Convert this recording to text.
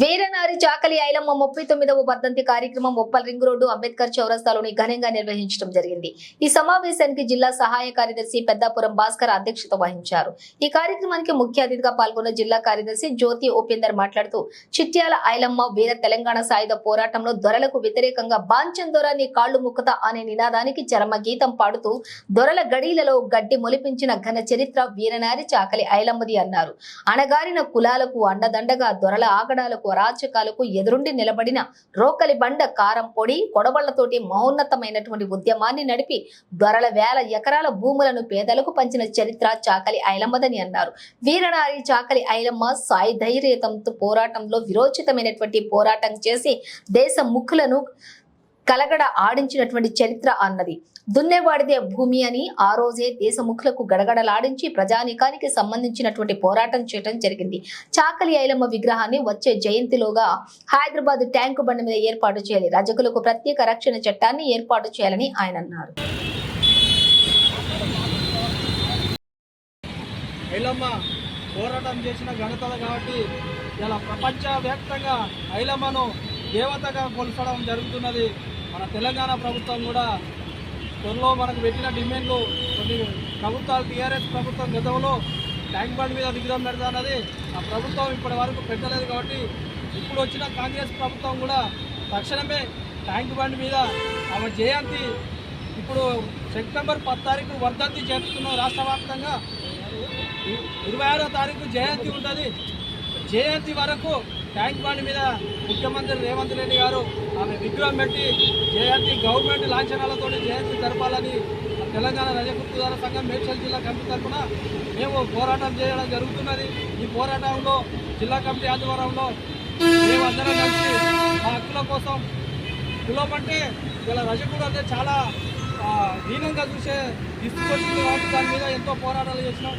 వీరనారి చాకలి ఐలమ్మ 39వ వర్ధంతి కార్యక్రమం Uppal ring road Ambedkar చౌరస్తాలోని ఘనంగా నిర్వహించడం జరిగింది. ఈ సమావేశానికి జిల్లా సహాయ కార్యదర్శి పెద్దాపురం భాస్కర్ అధ్యక్షత వహించారు. ఈ కార్యక్రమానికి ముఖ్య అతిథిగా పాల్గొన్న జిల్లా కార్యదర్శి జ్యోతి ఉపేందర్ మాట్లాడుతూ చిట్యాల ఐలమ్మ వీర తెలంగాణ సాయుధ పోరాటంలో దొరలకు వ్యతిరేకంగా బాంచన్ దొరాన్ని కాళ్లు ముక్కత అనే నినాదానికి చరమ గీతం పాడుతూ దొరల గడీలలో గడ్డి మొలిపించిన ఘన చరిత్ర వీరనారి చాకలి ఐలమ్మది అన్నారు. అణగారిన కులాలకు అండదండగా దొరల ఆగడాలకు అరాచకాలకు ఎదురుండి నిలబడిన రోకలి బండ కారం పొడి కొడవళ్లతోటి మౌన్నతమైనటువంటి ఉద్యమాన్ని నడిపి దొరల వేల ఎకరాల భూములను పేదలకు పంచిన చరిత్ర చాకలి ఐలమ్మదని అన్నారు. వీరనారి చాకలి ఐలమ్మ సాయుధైర్యంతో పోరాటంలో విరోచితమైనటువంటి పోరాటం చేసి దేశ ముఖులను కలగడ ఆడించినటువంటి చరిత్ర అన్నది. దున్నేవాడిదే భూమి అని ఆ రోజే దేశముఖులకు గడగడలాడించి ప్రజానీకానికి సంబంధించినటువంటి పోరాటం చేయడం జరిగింది. చాకలి ఐలమ్మ విగ్రహాన్ని వచ్చే జయంతిలోగా హైదరాబాద్ ట్యాంకు బండి మీద ఏర్పాటు చేయాలి. రజకులకు ప్రత్యేక రక్షణ చట్టాన్ని ఏర్పాటు చేయాలని ఆయన అన్నారు. ఐలమ్మ పోరాటం చేసిన ఘనతలు కాబట్టి ఇలా ప్రపంచవ్యాప్తంగా ఐలమ్మను దేవతగా కొలసడం జరుగుతున్నది. మన తెలంగాణ ప్రభుత్వం కూడా త్వరలో మనకు పెట్టిన డిమాండ్లు కొన్ని ప్రభుత్వాలు టీఆర్ఎస్ ప్రభుత్వం గతంలో ట్యాంక్ బండ్ మీద విగ్రహం పెడతానది ఆ ప్రభుత్వం ఇప్పటి వరకు పెట్టలేదు. కాబట్టి ఇప్పుడు వచ్చిన కాంగ్రెస్ ప్రభుత్వం కూడా తక్షణమే ట్యాంక్ బండ్ మీద ఆమె జయంతి ఇప్పుడు సెప్టెంబర్ 10 తారీఖు వర్ధంతి జరుపుతున్నాం. రాష్ట్ర వ్యాప్తంగా 26వ తారీఖు జయంతి ఉంటుంది. జయంతి వరకు ట్యాంక్ బండ్ మీద ముఖ్యమంత్రి రేవంత్ రెడ్డి గారు ఆమె విగ్రహం పెట్టి జయంతి గవర్నమెంట్ లాంఛనాలతో జయంతి జరపాలని తెలంగాణ రజకుల సంఘం మేడ్చల్ జిల్లా కమిటీ తరఫున మేము పోరాటం చేయడం జరుగుతున్నది. ఈ పోరాటంలో జిల్లా కమిటీ ఆధ్వర్యంలో మేమందరం కలిసి మా హక్కుల కోసం కులం అంటే ఇలా రజకుడు అంటే చాలా హీనంగా చూసే తీసుకొచ్చింది కాబట్టి దాని మీద ఎంతో పోరాటాలు చేసినాం.